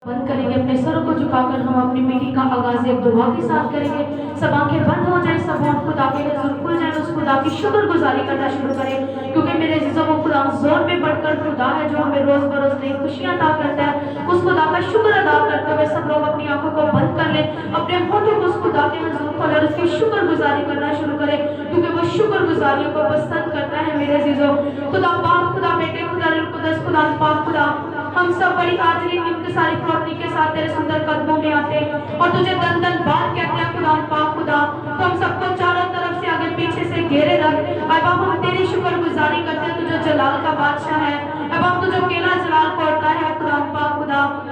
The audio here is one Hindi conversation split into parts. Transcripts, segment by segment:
बंद करेंगे, अपने सरों को झुकाकर हम अपनी मीटिंग का आगाज एक दुआ के साथ करेंगे। सब आंखें बंद हो जाए, सब होंठ खुदा के हुजूर खुल जाए, उस खुदा की शुक्रगुजारी करना शुरू करें, क्योंकि मेरे अजीजों वो खुदा जोर में बढ़कर खुदा है जो हमें रोज बरोज नई खुशियां अता करता है। उस खुदा का शुक्र अदा करते हुए सब लोग अपनी आंखों को बंद कर ले, अपने होठों को उस खुदा के हुजूर खोले और उसकी शुक्रगुजारी करना शुरू करें, क्योंकि वो शुक्रगुजारियों को पसंद करता है। मेरे अजीजों, खुदा बाप, खुदा बेटे, खुदा रूह कुदस, खुदा पाक, खुदा हम सब बड़ी हाजिरी इंतसारी प्रॉपर्टी के साथ तेरे सुंदर कदमों में आते हैं और तुझे दन दन बात कहते हैं। खुदा पाक, खुदा तो हम सबको चारों तरफ से आगे पीछे से घेरे रख। अब हम तेरी शुक्रगुजारी करते हैं, तुझे जलाल का बादशाह है। अब हम तुझे अकेला जलाल करता है। खुदा पाक, खुदा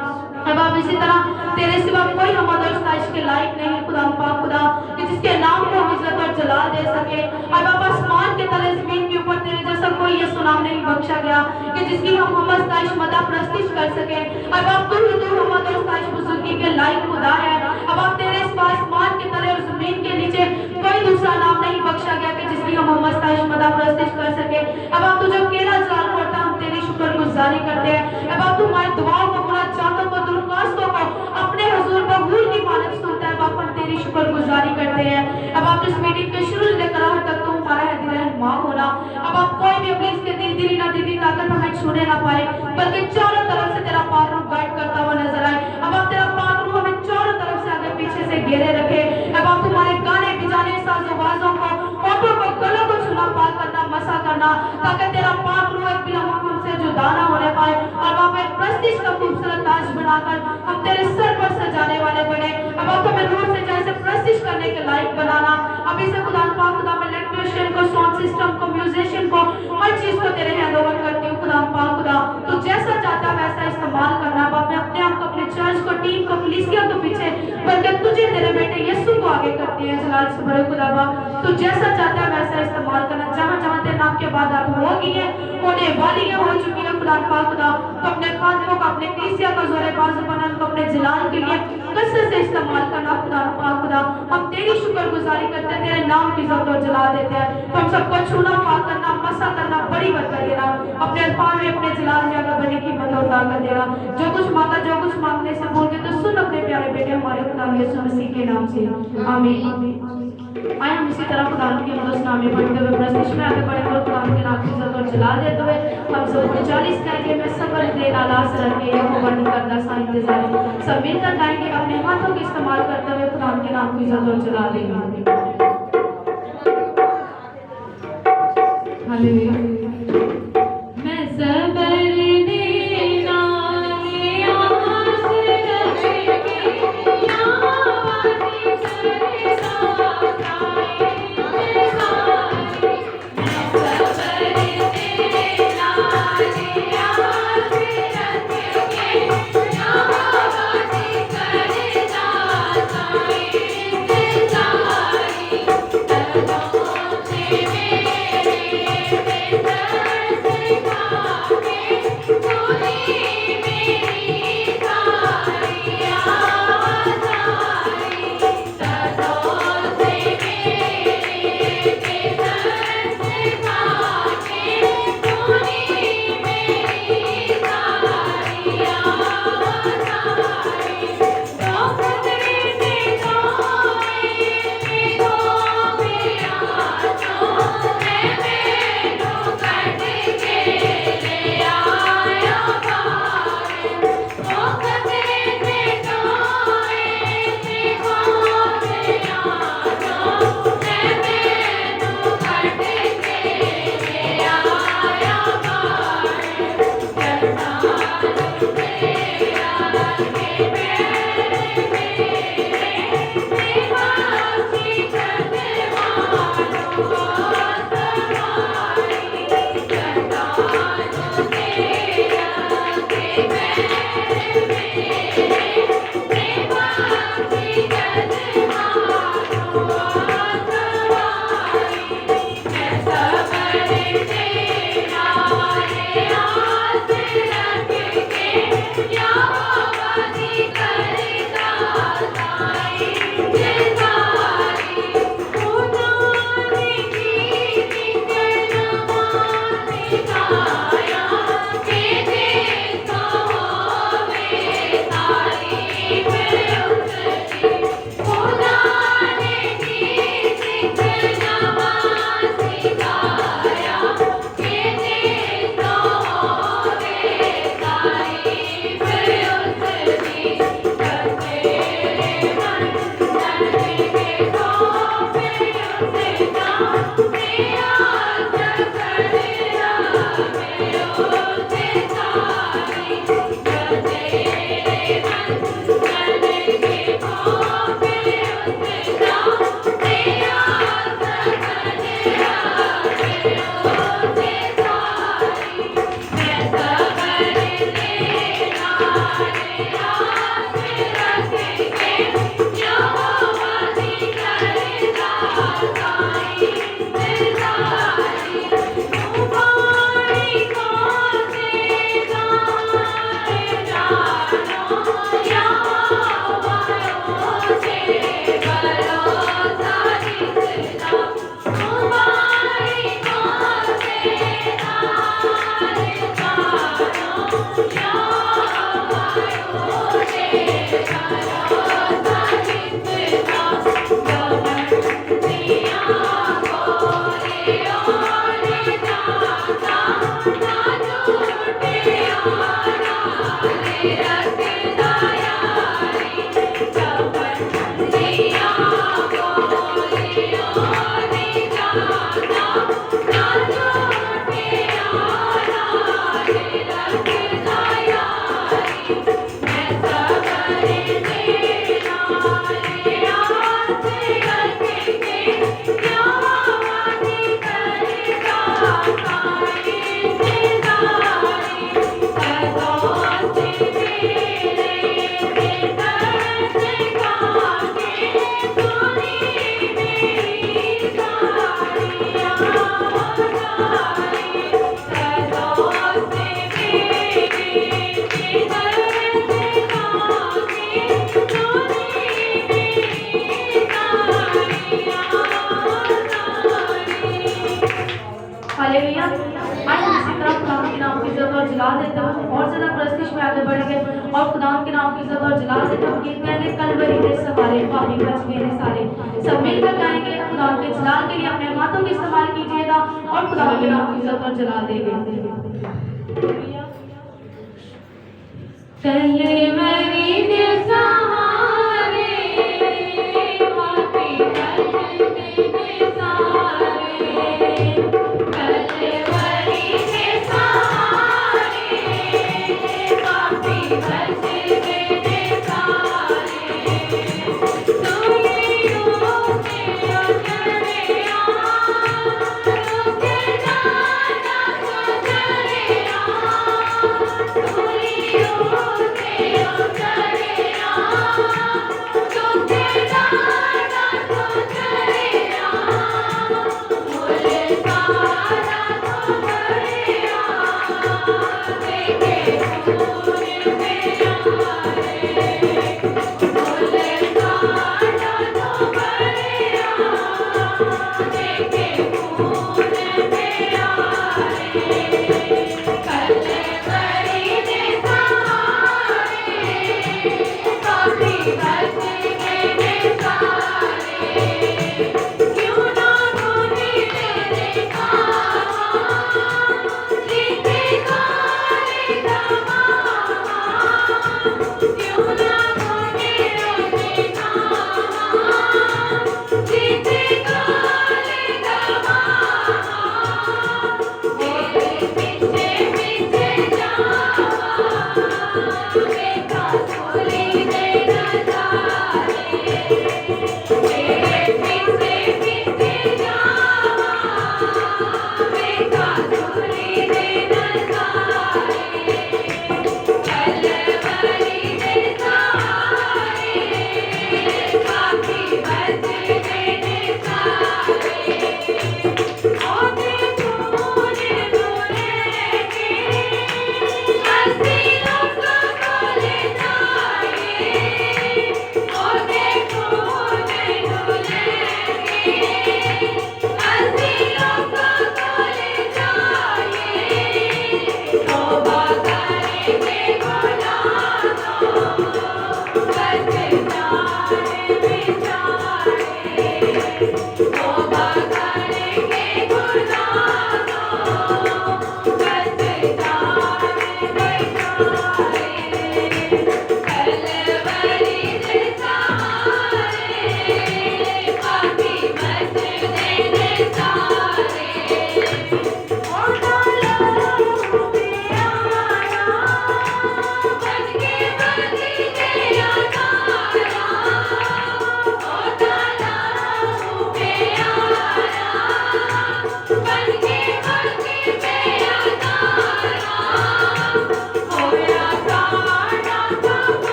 अब आप इसी तरह तेरे सिवा कोई हमाद और साइश के लायक नहीं। खुदा पाक, खुदा कि जिसके नाम को इज्जत और जलाल दे सके। अब आप आसमान के तले जमीन के ऊपर तेरे जैसा कोई ये सुनाम नहीं बख्शा गया कि जिसकी हम हमद साइश मदा प्रस्तिश कर सके। अब आप तू हमद और साइश बुजुर्गी के लायक खुदा है। अब आप तेरे इस आसमान के तले और जमीन के नीचे कोई दूसरा नाम नहीं बख्शा गया कि जिसकी हम हमद साइश मदा प्रस्तिश कर सके। अब आप तुझे अकेला जलाल करता, हम तेरी शुक्रगुजारी करते हैं। अब आप तुम्हारी दुआओं को, मुरादों को, दरख्वास्तों को अपने हुजूर बबूल की मानक सुनता है। बाप हम तेरी शुक्रगुजारी करते हैं। अब आप इस मीटिंग के शुरू से लेकर आखिर तक तुम हमारा रहनुमा होना। अब आप कोई भी अपनी इसके दिली ना दीदी ताकत हमें छूने ना पाए, बल्कि चारों तरफ से तेरा पाक रूह गाइड करता हुआ नजर आए। अब आप तेरा पाक रूह हमें चारों तरफ से आगे पीछे से घेरे रखे। अब आप तुम्हारे गाने बजाने, साज़ो-बाज़ों को, होठों को, गलों को छूना, पाक करना, मसा करना, ताकि तेरा पाक रूह एक बिला से जुदा ना होने पाए और वहाँ पे प्रेस्टीज का खूबसूरत ताज बनाकर हम तेरे सर पर सजाने वाले बने। अब आप हमें रूह से जैसे प्रेस्टीज करने के लायक बनाना। अभी से खुदा पाक, खुदा मैं इलेक्ट्रिशियन को, साउंड सिस्टम को, म्यूजिशियन को, हर चीज को तेरे हैंड ओवर करती हूँ। खुदा पाक, खुदा तो जैसा चाहता वैसा इस्तेमाल करना। अब मैं अपने आप को, अपने चर्च को, टीम को, कलीसिया को पीछे, बल्कि तुझे तेरे बेटे यीशु को आगे करती है। जलाल से भरे खुदा बाप, तो जैसा चाहता है वैसा इस्तेमाल करना। जहाँ जहाँ तेरे नाम के बाद आप होगी है, होने वाली है, हो चुकी है। खुदा पाक, खुदा तो अपने खानों को, अपने कलीसिया का जोरे बाजू बनन को अपने जलाल के लिए कसरत से इस्तेमाल करना। खुदा पाक, खुदा हम तेरी शुक्रगुजारी करते हैं, तेरे नाम की इज्जत और जला देते हैं। तो हम सबको छूना, पाक करना, मसा करना, बड़ी बरकत देना। अपने अल्फाज में, अपने जलाल में आगे बढ़ने की मदद और ताकत देना। जो कुछ मांगा, जो कुछ मांगने से बोलते तो सुन अपने प्यारे बेटे हमारे खुदा यीशु मसीह के नाम से, आमीन। आए हम इसी तरह खुदा के मदद नाम में पढ़ते हुए प्रस्तिश में आगे बढ़े और खुदा के नाम की इज्जत और जला देते हुए हम सब 40 गाएंगे। मैं सबर दे नालास रखे यहोवा नहीं करता सा इंतजार। सब मिलकर गाएंगे, अपने हाथों का इस्तेमाल करते हुए खुदा के नाम की इज्जत और जला देंगे। हालेलुया। मैं सबर देना आस रखेगी, यहोवा नहीं करता और खुदा के नाम की इज्जत और जलाल देते हुए गीत गाएंगे कलवरी दे सवारे पापी बच गए ने सारे। सब मिलकर गाएंगे खुदा के जलाल के लिए अपने हाथों का इस्तेमाल कीजिएगा और खुदा के नाम की इज्जत और जलाल देंगे। कलवरी दे सहारे पापी बच गए ने सारे। कलवरी दे सहारे पापी बच गए ने सारे। सुइयों से उजड़े रुक जाना गुजरिया। सुइयों से उजड़े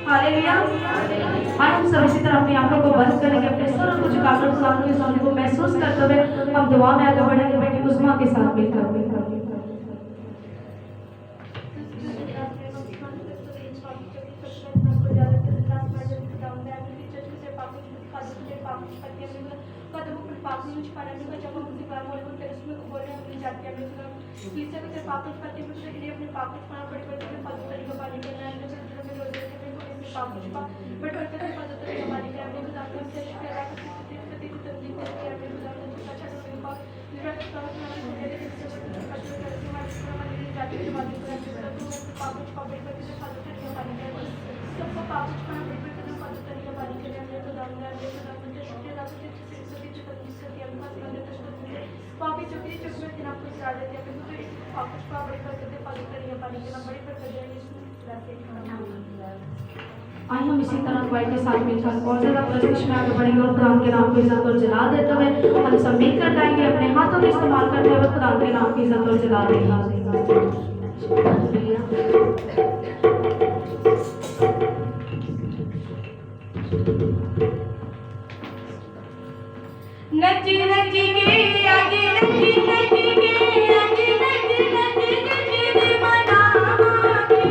हालेलुया। आज हम सब इसी तरह अपनी आंखों को बंद करेंगे, अपने सरों को झुकाकर खुदा के सामने को महसूस करते हुए हम दुआ में आगे बढ़ेंगे बेटी उस्मा के साथ मिलकर। आइए हम इसी तरह दुआ के साथ मिलकर और ज़्यादा प्रत्यक्ष में आगे बढ़ेंगे और खुदा के नाम की इज्जत और जला देते हुए हम सब मिलकर गाएंगे, अपने हाथों का इस्तेमाल करते हुए खुदा के नाम की इज्जत और जला देंगे। नची नची के आगे नची नची के आगे नची नची के मनावांगे,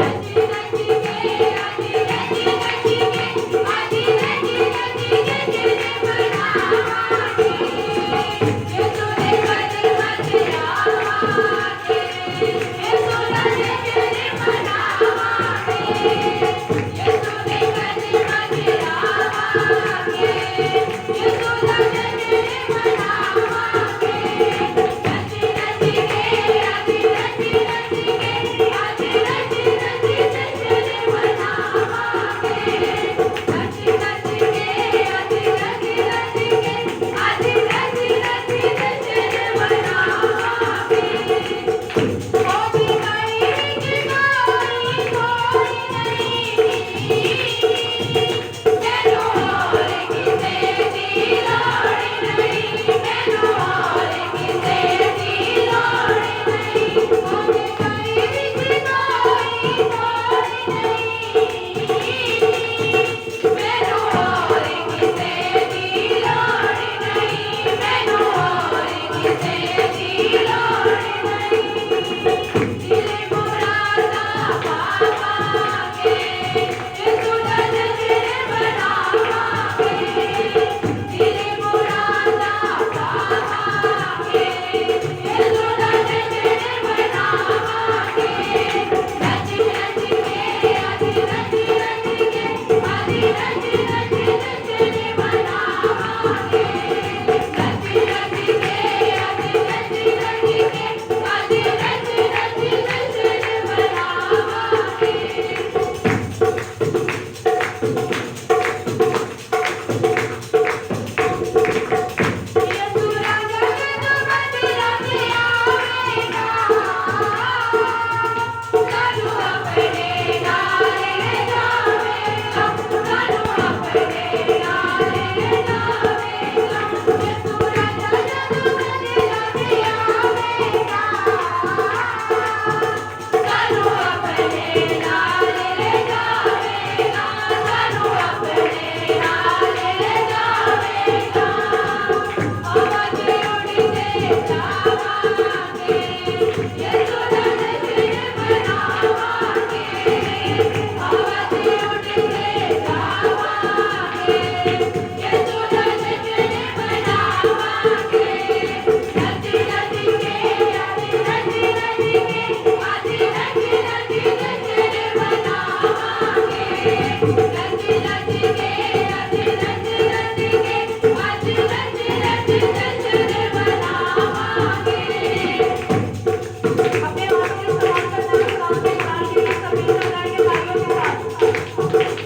नची नची के आगे नची नची के आगे नची नची के मनावांगे, ये तूने कदर मचावांगे, ये तूने तेरे मनावांगे, ये तूने कदर मचावांगे, ये अपने हाथों का इस्तेमाल करते हुए खुदा के नाम की इज्जत और जला देंगे।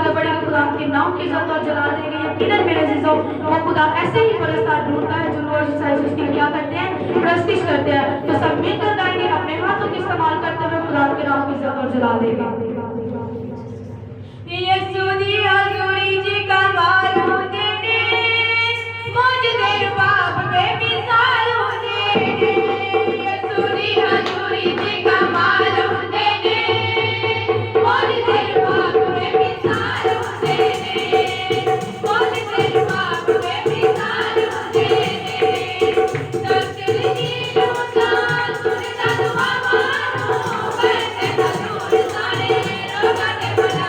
आगे बढ़ेंगे खुदा के नाम की इज्जत और जलाल देंगे। यकीनन मेरे अजीजों वो खुदा ऐसे ही परस्तार ढूंढता है जो रोज उसकी क्या करते हैं, प्रस्तिश करते हैं। तो सब मिलकर गाएंगे, अपने हाथों का इस्तेमाल करते हुए खुदा के नाम की इज्जत और जलाल देंगे। यीशु दी हजूरी जी कमाल होते ने, मौजूद बाप बेमिसाल होते ने। यीशु दी हजूरी जी कमाल होते ने, मौजूद बाप बेमिसाल होते ने, मौजूद बाप बेमिसाल होते ने। तकदीर दी रोज़ा सुनता दुआ मानो, वैसे जरूर सारे रोगा के भला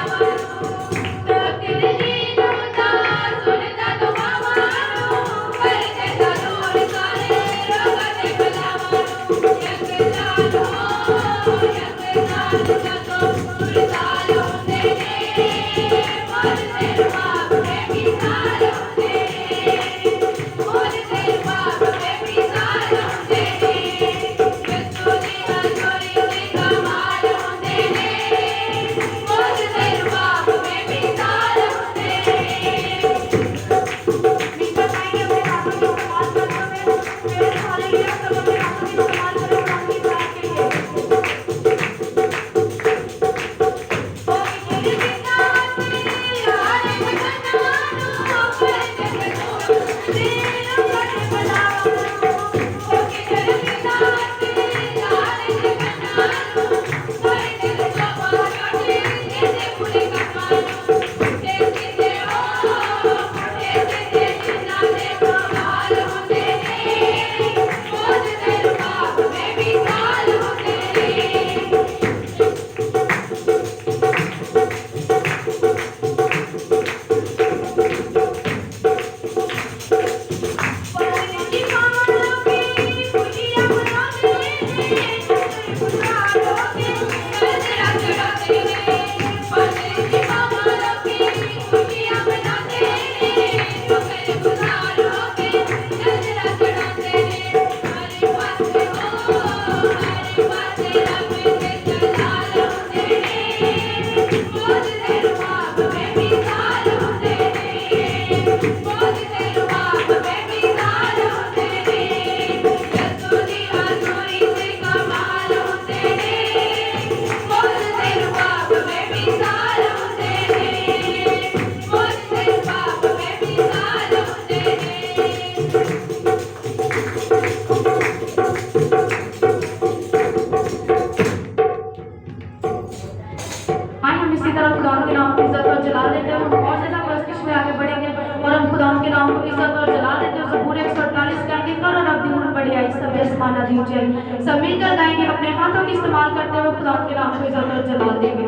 सब मिलकर गाएंगे, अपने हाथों का इस्तेमाल करते हुए खुदा के नाम को इज्जत और जलाल देंगे।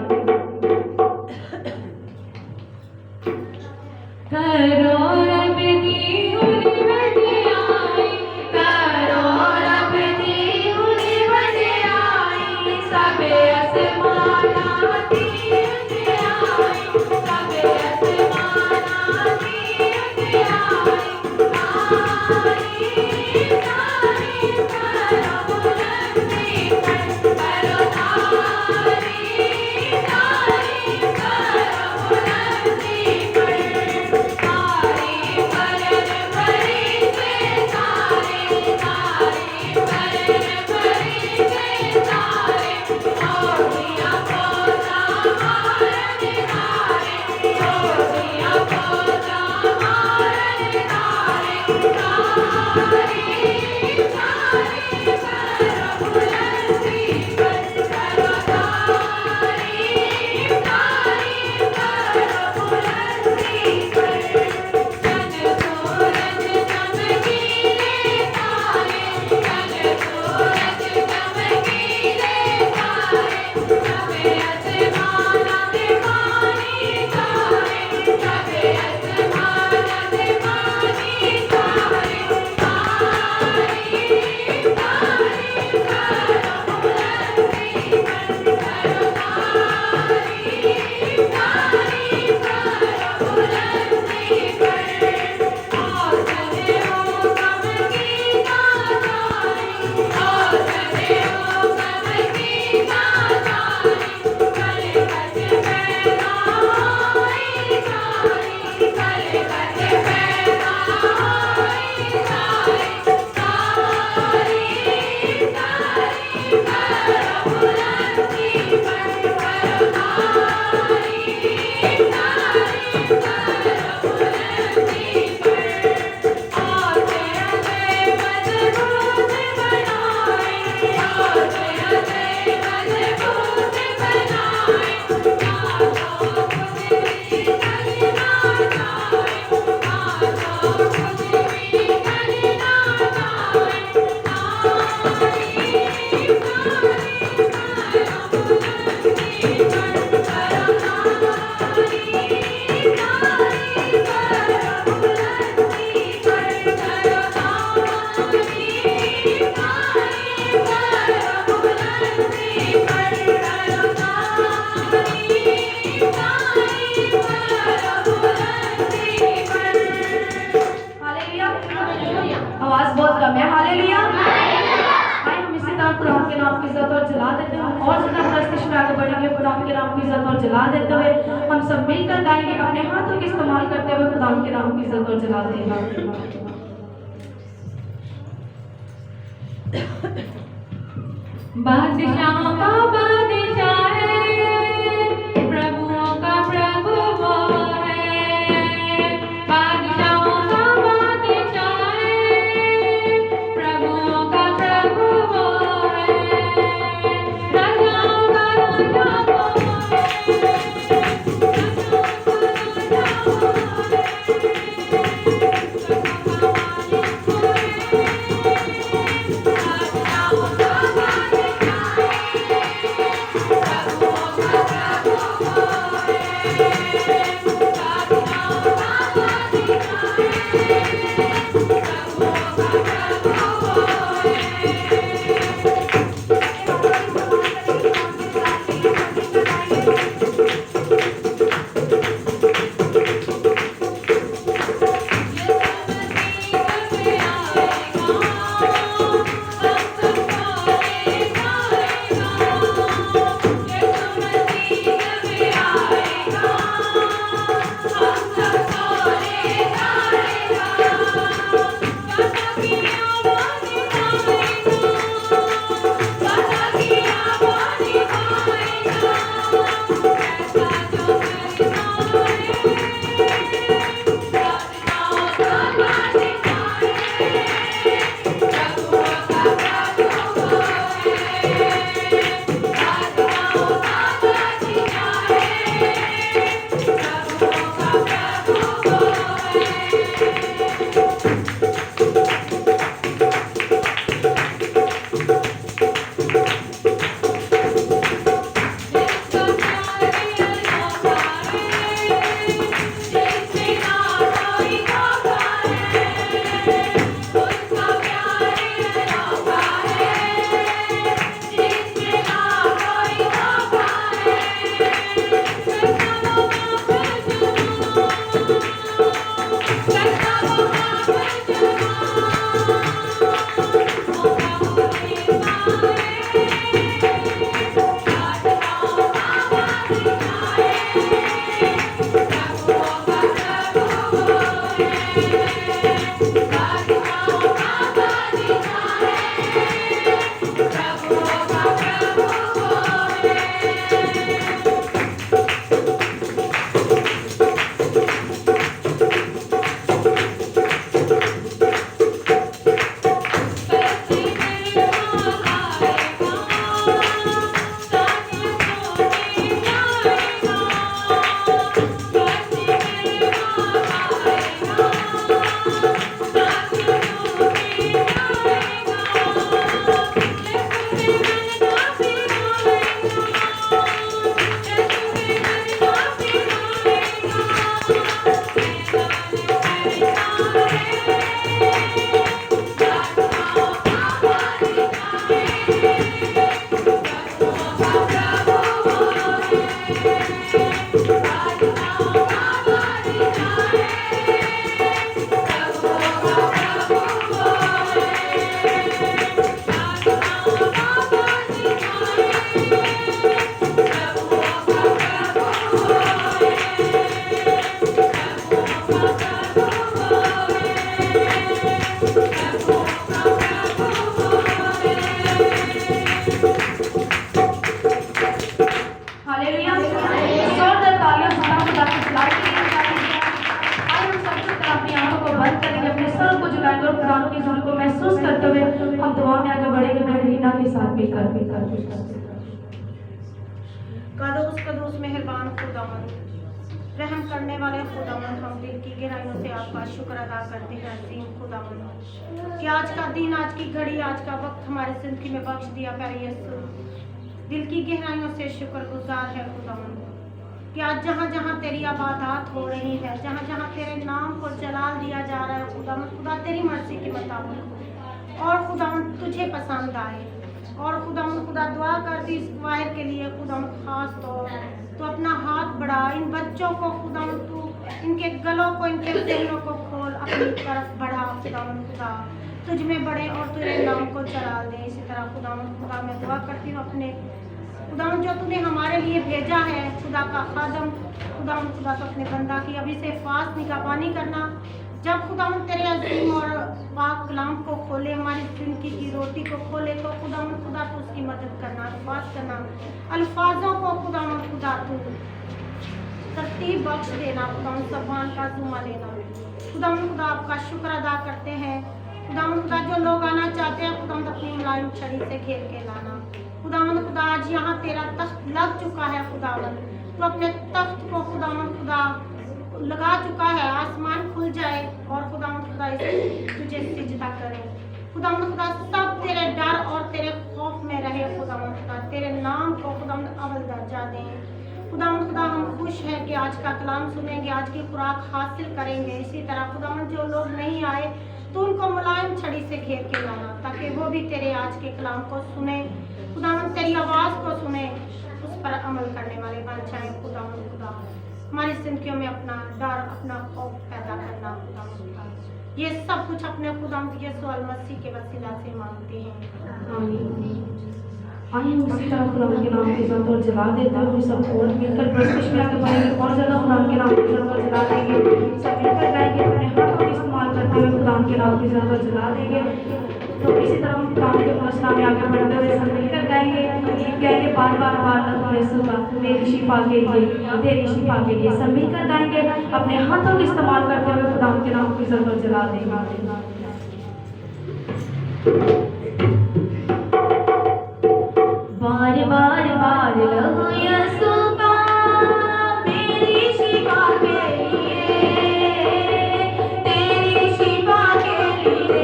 करो रब दी उनी वडियाई, करो रब दी उनी वडियाई, सबे आसमाना दी उजियाई, सबे आसमाना दी उजियाई। तारी बढ़ेंगे खुदा के नाम की इज्जत और जलाल देते हुए। हम सब मिलकर गाएंगे अपने हाथों का इस्तेमाल करते हुए खुदा के नाम की इज्जत और जलाल देंगे। बादशाहों का बादशाह है, प्रभुओं का प्रभु वो है। बादशाहों का बादशाह है, प्रभुओं का प्रभु वो है। राजाओं का राजा वो है, राजाओं का राजा वो है। कदूस कदूस मेहरबान खुदावंद, रहम करने वाले खुदावंद, हम दिल की गहराइयों से आपका शुक्र अदा करते हैं अजीम खुदावंद कि आज का दिन, आज की घड़ी, आज का वक्त हमारी जिंदगी में बख्श दिया प्यारे यीशु। दिल की गहराइयों से शुक्रगुजार है खुदावंद कि आज जहाँ जहाँ तेरी इबादत हो रही है, जहाँ जहाँ तेरे नाम को जलाल दिया जा रहा है खुदावंद, खुदा तेरी मर्जी के मुताबिक और खुदावंद तुझे पसंद आए। और खुदावंद खुदा दुआ करती इस वायर के लिए खुदावंद खास तौर तो अपना हाथ बढ़ा, इन बच्चों को खुदावंद तू इनके गलों को, इनके दिलों को खोल, अपनी तरफ बढ़ा खुदावंद खुदा, तुझ में बड़े और तेरे नाम को जलाल दे। इसी तरह खुदावंद खुदा मैं दुआ करती हूँ अपने खुदावन जो तूने हमारे लिए भेजा है खुदा का खादम, खुदावन खुदा तो अपने बंदा की अभी से फास्ट निगहबानी करना। जब खुदावन तेरे अजीम और पाक कलाम को खोले, हमारी जिंदगी की रोटी को खोले, तो खुदावन खुदा तो उसकी मदद करना, अल्फाज करना, अल्फाजों को खुदावन खुदा तू तरतीब बख्श देना, खुदावन ज़बान का जुमा लेना। खुदावन खुदा आपका शुक्र अदा करते हैं। खुदावन खुदा जो लोग आना चाहते हैं खुदावन अपनी मुलायम छड़ी से घेर के लाना। खुदावन खुदा आज यहाँ तेरा तख्त लग चुका है, खुदावन तो अपने तख्त को खुदावन खुदा लगा चुका है, आसमान खुल जाए और खुदावन खुदा इसे तुझे सिजदा करे। खुदावन खुदा सब तेरे डर और तेरे खौफ में रहे, खुदावन खुदा तेरे नाम को खुदावन अव्वल दर्जा दें। खुदावन खुदा हम खुश हैं कि आज का कलाम सुनेंगे, आज की खुराक हासिल करेंगे। इसी तरह खुदावन जो लोग नहीं आए तो उनको मुलायम छड़ी से घेर के लाना, ताकि वो भी तेरे आज के कलाम को सुने, खुदावन तेरी आवाज़ को सुने, उस पर अमल करने वाले बन जाए। खुदावन खुदा हमारी जिंदगियों में अपना डर, अपना खौफ पैदा करना, खुदावन खुदा ये सब कुछ अपने खुदावन यीशु मसीह के वसीला से मांगते हैं। आइए उसी तरह खुदा के नाम के साथ और जला देता है। सब और मिलकर प्रस्तुत में आगे बढ़ेंगे और ज़्यादा खुदा के नाम के साथ और जला देंगे। सब मिलकर गाएंगे, अपने हाथों का इस्तेमाल करते हुए खुदा के नाम के साथ और जला देंगे। तो इसी तरह हम खुदा के मसला में आगे बढ़ते हुए सब मिलकर गाएंगे, गाएंगे बार बार बार यीशु का तेरी शिफा के लिए, तेरी शिफा के लिए। सब मिलकर गाएंगे, अपने हाथों का इस्तेमाल करते हुए खुदा के नाम के साथ और जला देंगे। बार बार बार लहू यीशु का मेरी शिफा के लिए, तेरी शिफा के लिए।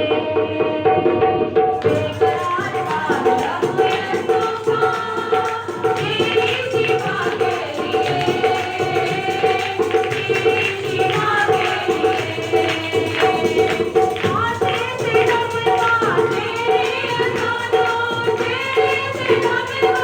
बेकरार बार लहू यीशु का मेरी शिफा के लिए, तेरी शिफा के लिए। आते से डमका तेरे अज़ानों, तेरे से डमका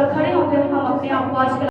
खड़े होकर हम अपने आप को आज